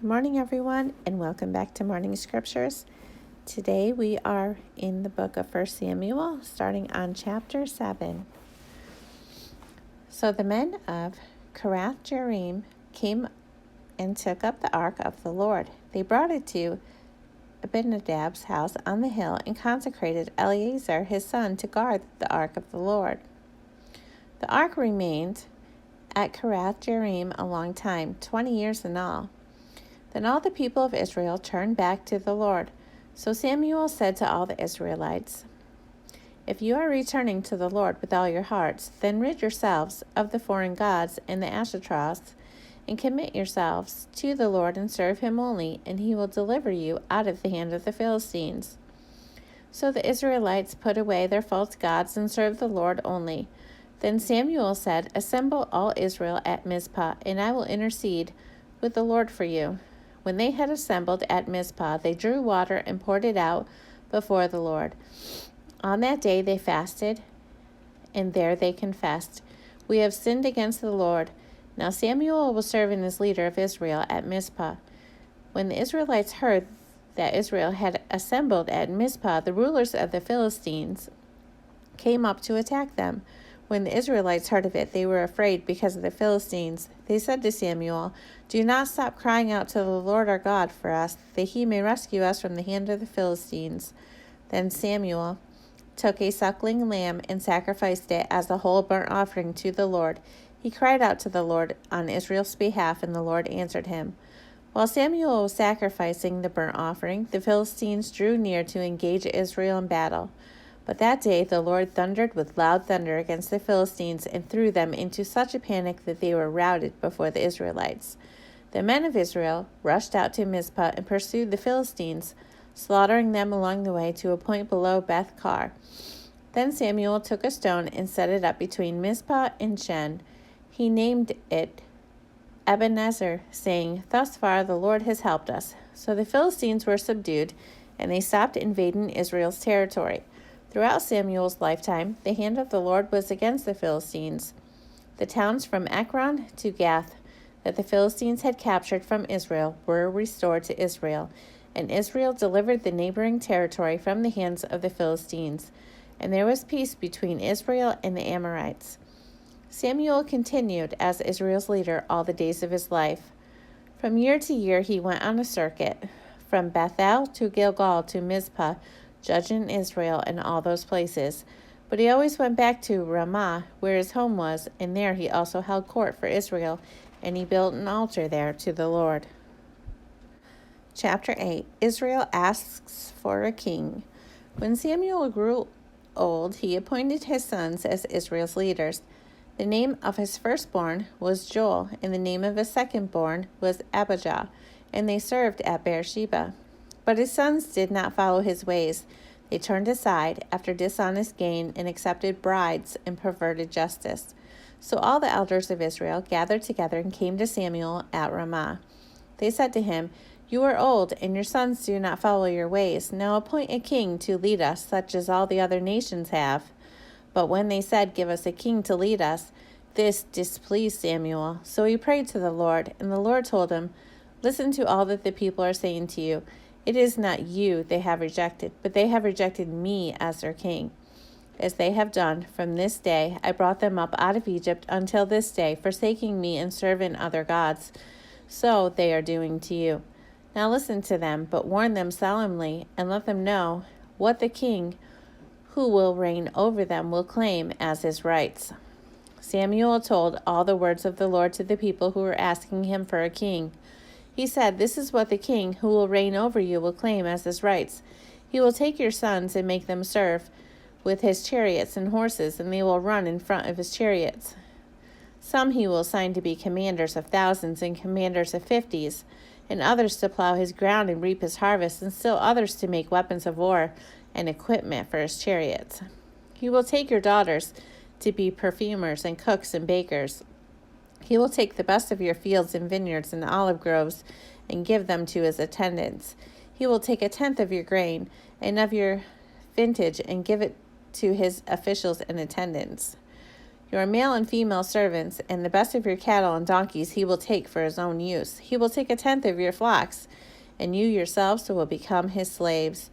Good morning, everyone, and welcome back to Morning Scriptures. Today we are in the book of 1 Samuel, starting on chapter 7. So the men of Kiriath Jearim came and took up the ark of the Lord. They brought it to Abinadab's house on the hill and consecrated Eleazar his son to guard the ark of the Lord. The ark remained at Kiriath Jearim a long time, 20 years in all. Then all the people of Israel turned back to the Lord. So Samuel said to all the Israelites, "If you are returning to the Lord with all your hearts, then rid yourselves of the foreign gods and the Ashtaroths, and commit yourselves to the Lord and serve him only, and he will deliver you out of the hand of the Philistines." So the Israelites put away their false gods and served the Lord only. Then Samuel said, "Assemble all Israel at Mizpah, and I will intercede with the Lord for you." When they had assembled at Mizpah, they drew water and poured it out before the Lord. On that day they fasted, and there they confessed, "We have sinned against the Lord." Now Samuel was serving as leader of Israel at Mizpah. When the Israelites heard that Israel had assembled at Mizpah, the rulers of the Philistines came up to attack them. When the Israelites heard of it, they were afraid because of the Philistines. They said to Samuel, "Do not stop crying out to the Lord our God for us, that he may rescue us from the hand of the Philistines." Then Samuel took a suckling lamb and sacrificed it as a whole burnt offering to the Lord. He cried out to the Lord on Israel's behalf, and the Lord answered him. While Samuel was sacrificing the burnt offering, the Philistines drew near to engage Israel in battle. But that day the Lord thundered with loud thunder against the Philistines and threw them into such a panic that they were routed before the Israelites. The men of Israel rushed out to Mizpah and pursued the Philistines, slaughtering them along the way to a point below Beth-kar. Then Samuel took a stone and set it up between Mizpah and Shen. He named it Ebenezer, saying, "Thus far the Lord has helped us." So the Philistines were subdued, and they stopped invading Israel's territory. Throughout Samuel's lifetime, the hand of the Lord was against the Philistines. The towns from Ekron to Gath that the Philistines had captured from Israel were restored to Israel, and Israel delivered the neighboring territory from the hands of the Philistines, and there was peace between Israel and the Amorites. Samuel continued as Israel's leader all the days of his life. From year to year he went on a circuit, from Bethel to Gilgal to Mizpah, judging Israel in all those places. But he always went back to Ramah, where his home was, and there he also held court for Israel, and he built an altar there to the Lord. Chapter 8. Israel asks for a king. When Samuel grew old, he appointed his sons as Israel's leaders. The name of his firstborn was Joel, and the name of his secondborn was Abijah, and they served at Beersheba. But his sons did not follow his ways. They turned aside after dishonest gain and accepted bribes and perverted justice. So all the elders of Israel gathered together and came to Samuel at Ramah. They said to him, "You are old, and your sons do not follow your ways. Now appoint a king to lead us, such as all the other nations have." But when they said, "Give us a king to lead us," this displeased Samuel. So he prayed to the Lord, and the Lord told him, "Listen to all that the people are saying to you. It is not you they have rejected, but they have rejected me as their king. As they have done from this day, I brought them up out of Egypt until this day, forsaking me and serving other gods. So they are doing to you. Now listen to them, but warn them solemnly, and let them know what the king who will reign over them will claim as his rights." Samuel told all the words of the Lord to the people who were asking him for a king. He said, "This is what the king who will reign over you will claim as his rights. He will take your sons and make them serve with his chariots and horses, and they will run in front of his chariots. Some he will assign to be commanders of thousands and commanders of 50s, and others to plow his ground and reap his harvest, and still others to make weapons of war and equipment for his chariots. He will take your daughters to be perfumers and cooks and bakers. He will take the best of your fields and vineyards and olive groves and give them to his attendants. He will take a tenth of your grain and of your vintage and give it to his officials and attendants. Your male and female servants, and the best of your cattle and donkeys he will take for his own use. He will take 1/10 of your flocks, and you yourselves will become his slaves.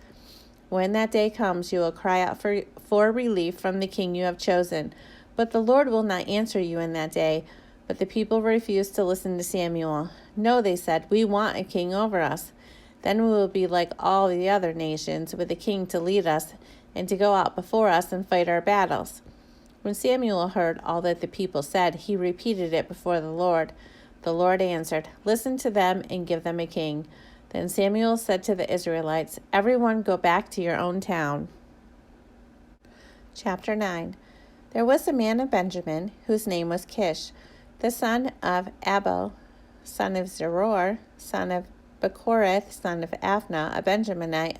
When that day comes, you will cry out for relief from the king you have chosen. But the Lord will not answer you in that day." But the people refused to listen to Samuel. "No," they said, "we want a king over us. Then we will be like all the other nations, with a king to lead us and to go out before us and fight our battles." When Samuel heard all that the people said, he repeated it before the Lord. The Lord answered, "Listen to them and give them a king." Then Samuel said to the Israelites, "Everyone go back to your own town." Chapter 9. There was a man of Benjamin whose name was Kish, the son of Abel, son of Zeror, son of Bechorath, son of Aphna, a Benjaminite,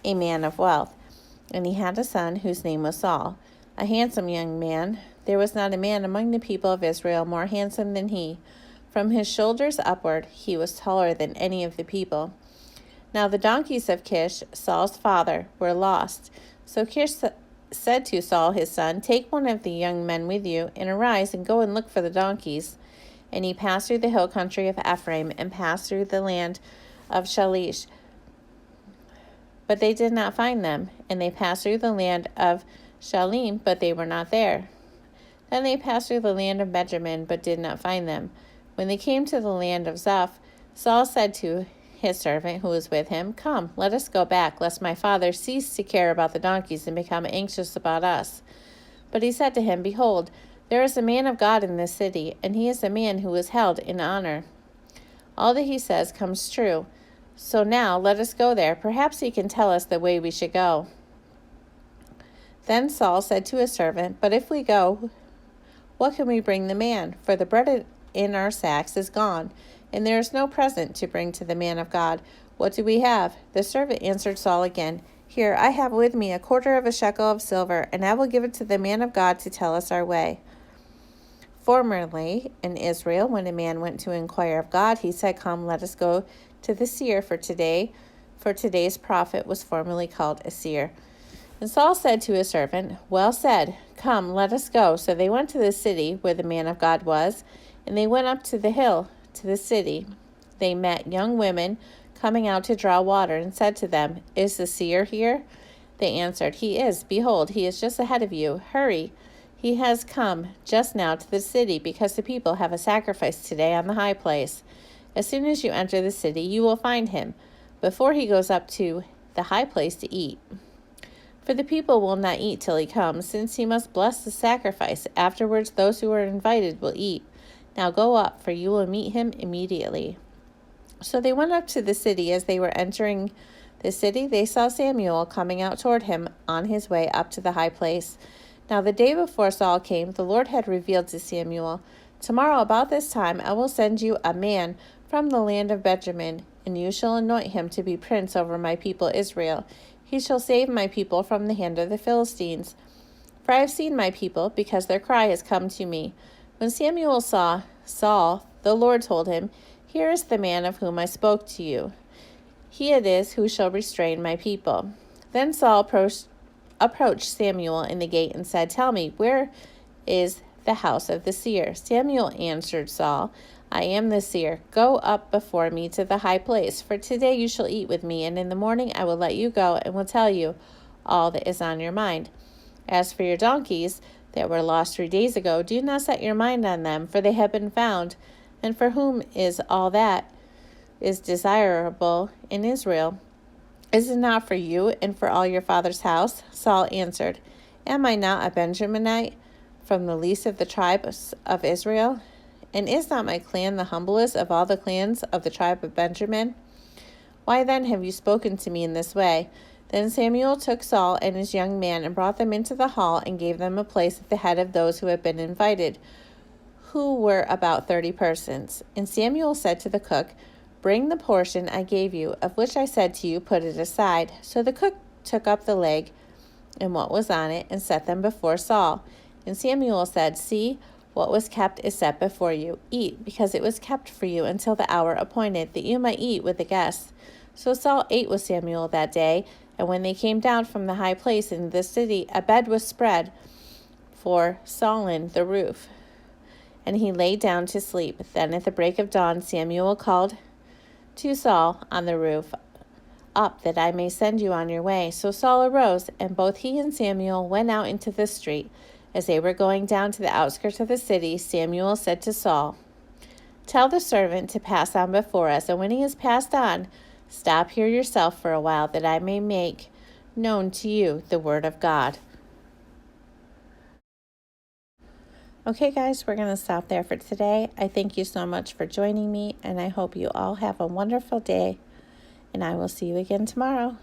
a man of wealth. And he had a son whose name was Saul, a handsome young man. There was not a man among the people of Israel more handsome than he. From his shoulders upward, he was taller than any of the people. Now the donkeys of Kish, Saul's father, were lost. So Kish said to Saul his son, "Take one of the young men with you, and arise and go and look for the donkeys." And he passed through the hill country of Ephraim and passed through the land of Shalish. But they did not find them. And they passed through the land of Shalim, but they were not there. Then they passed through the land of Benjamin, but did not find them. When they came to the land of Zuph, Saul said to his servant who was with him, "Come, let us go back, lest my father cease to care about the donkeys and become anxious about us." But he said to him, "Behold, there is a man of God in this city, and he is a man who is held in honor. All that he says comes true. So now let us go there. Perhaps he can tell us the way we should go." Then Saul said to his servant, "But if we go, what can we bring the man? For the bread in our sacks is gone, and there is no present to bring to the man of God. What do we have?" The servant answered Saul again, "Here, I have with me 1/4 of a shekel of silver, and I will give it to the man of God to tell us our way." Formerly, in Israel, when a man went to inquire of God, he said, "Come, let us go to the seer for today," for today's prophet was formerly called a seer. And Saul said to his servant, "Well said, come, let us go." So they went to the city where the man of God was, and they went up to the hill, to the city. They met young women coming out to draw water, and said to them, "Is the seer here?" They answered, "He is. Behold, he is just ahead of you. Hurry. He has come just now to the city, because the people have a sacrifice today on the high place. As soon as you enter the city, you will find him, before he goes up to the high place to eat. For the people will not eat till he comes, since he must bless the sacrifice. Afterwards, those who are invited will eat. Now go up, for you will meet him immediately." So they went up to the city. As they were entering the city, they saw Samuel coming out toward him on his way up to the high place. Now the day before Saul came, the Lord had revealed to Samuel, "Tomorrow about this time I will send you a man from the land of Benjamin, and you shall anoint him to be prince over my people Israel. He shall save my people from the hand of the Philistines. For I have seen my people, because their cry has come to me." When Samuel saw Saul, the Lord told him, "Here is the man of whom I spoke to you. He it is who shall restrain my people." Then Saul approached Samuel in the gate and said, "Tell me, where is the house of the seer?" Samuel answered Saul, "I am the seer. Go up before me to the high place, for today you shall eat with me, and in the morning I will let you go and will tell you all that is on your mind. As for your donkeys that were lost 3 days ago, do not set your mind on them, for they have been found. And for whom is all that is desirable in Israel? Is it not for you and for all your father's house?" Saul answered, "Am I not a Benjaminite, from the least of the tribes of Israel? And is not my clan the humblest of all the clans of the tribe of Benjamin? Why then have you spoken to me in this way?" Then Samuel took Saul and his young man and brought them into the hall and gave them a place at the head of those who had been invited, who were about 30 persons. And Samuel said to the cook, "Bring the portion I gave you, of which I said to you, put it aside." So the cook took up the leg and what was on it and set them before Saul. And Samuel said, "See, what was kept is set before you. Eat, because it was kept for you until the hour appointed, that you might eat with the guests." So Saul ate with Samuel that day, and when they came down from the high place in the city, a bed was spread for Solomon the roof. And he lay down to sleep. Then at the break of dawn, Samuel called to Saul on the roof, "Up, that I may send you on your way." So Saul arose, and both he and Samuel went out into the street. As they were going down to the outskirts of the city, Samuel said to Saul, "Tell the servant to pass on before us, and when he has passed on, stop here yourself for a while, that I may make known to you the word of God." Okay, guys, we're going to stop there for today. I thank you so much for joining me, and I hope you all have a wonderful day, and I will see you again tomorrow.